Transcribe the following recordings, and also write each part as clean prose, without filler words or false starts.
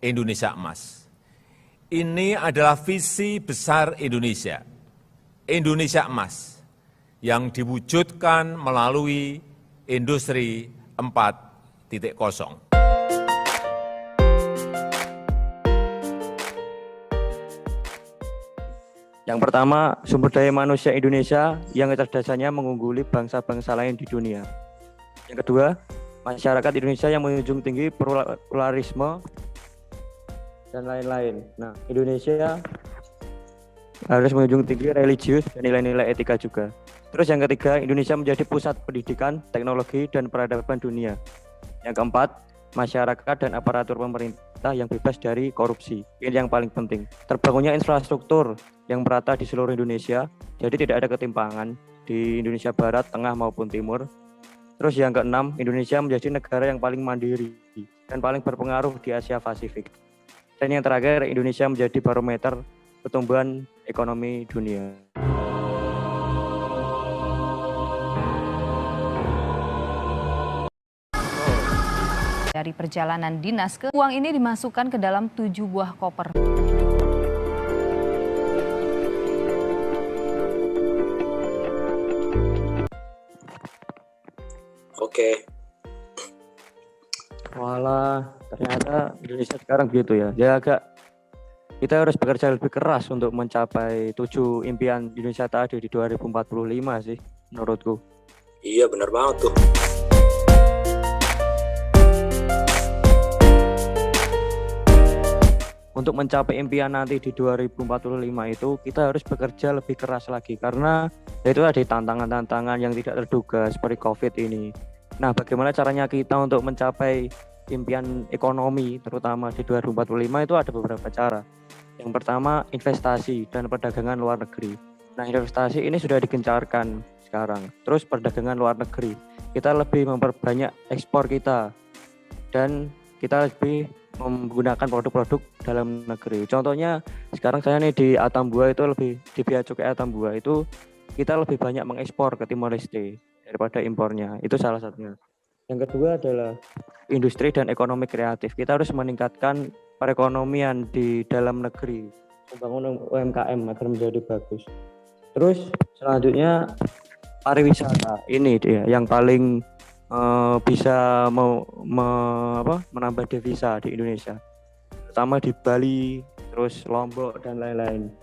Indonesia Emas. Ini adalah visi besar Indonesia, Indonesia Emas, yang diwujudkan melalui Industri 4.0. Yang pertama, sumber daya manusia Indonesia yang kecerdasannya mengungguli bangsa-bangsa lain di dunia. Yang kedua, masyarakat Indonesia yang menjunjung tinggi pluralisme dan lain-lain. Nah, Indonesia harus menjunjung tinggi religius dan nilai-nilai etika juga. Terus yang ketiga, Indonesia menjadi pusat pendidikan, teknologi, dan peradaban dunia. Yang keempat, masyarakat dan aparatur pemerintah yang bebas dari korupsi. Ini yang paling penting. Terbangunnya infrastruktur yang merata di seluruh Indonesia, jadi tidak ada ketimpangan di Indonesia Barat, Tengah maupun Timur. Terus yang keenam, Indonesia menjadi negara yang paling mandiri dan paling berpengaruh di Asia Pasifik. Dan yang terakhir, Indonesia menjadi barometer pertumbuhan ekonomi dunia. Dari perjalanan dinas uang ini dimasukkan ke dalam 7 buah koper. Oke. Walah, ternyata Indonesia sekarang gitu ya. Kita harus bekerja lebih keras untuk mencapai 7 impian Indonesia tadi di 2045 sih, menurutku. Iya, benar banget tuh. Untuk mencapai impian nanti di 2045 itu kita harus bekerja lebih keras lagi karena itu ada tantangan-tantangan yang tidak terduga seperti COVID ini. Nah, bagaimana caranya kita untuk mencapai impian ekonomi terutama di 2045 itu ada beberapa cara. Yang pertama, investasi dan perdagangan luar negeri. Nah, investasi ini sudah digencarkan sekarang. Terus perdagangan luar negeri, kita lebih memperbanyak ekspor kita dan kita lebih menggunakan produk-produk dalam negeri. Contohnya sekarang saya nih di Atambua itu di Bea Cukai Atambua itu kita lebih banyak mengekspor ke Timor Leste daripada impornya. Itu salah satunya. Yang kedua adalah industri dan ekonomi kreatif. Kita harus meningkatkan perekonomian di dalam negeri, membangun UMKM agar menjadi bagus. Terus selanjutnya pariwisata. Ini dia yang paling bisa menambah devisa di Indonesia, terutama di Bali, terus Lombok dan lain-lain.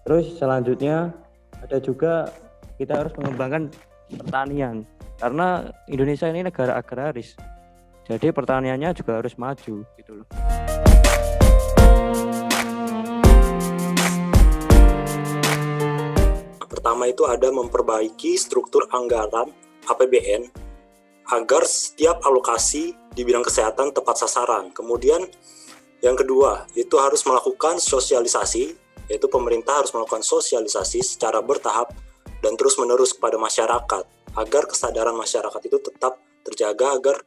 Terus selanjutnya ada juga kita harus mengembangkan pertanian karena Indonesia ini negara agraris, jadi pertaniannya juga harus maju gitu loh. Pertama itu ada memperbaiki struktur anggaran APBN agar setiap alokasi di bidang kesehatan tepat sasaran. Kemudian yang kedua, itu harus melakukan sosialisasi, yaitu pemerintah harus melakukan sosialisasi secara bertahap dan terus-menerus kepada masyarakat, agar kesadaran masyarakat itu tetap terjaga, agar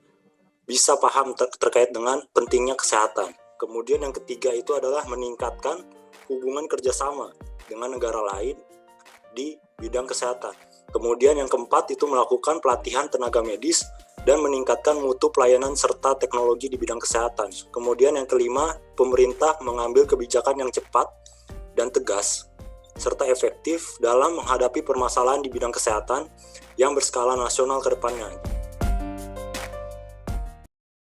bisa paham terkait dengan pentingnya kesehatan. Kemudian yang ketiga itu adalah meningkatkan hubungan kerjasama dengan negara lain di bidang kesehatan. Kemudian yang keempat itu melakukan pelatihan tenaga medis dan meningkatkan mutu pelayanan serta teknologi di bidang kesehatan. Kemudian yang kelima, pemerintah mengambil kebijakan yang cepat dan tegas serta efektif dalam menghadapi permasalahan di bidang kesehatan yang berskala nasional ke depannya.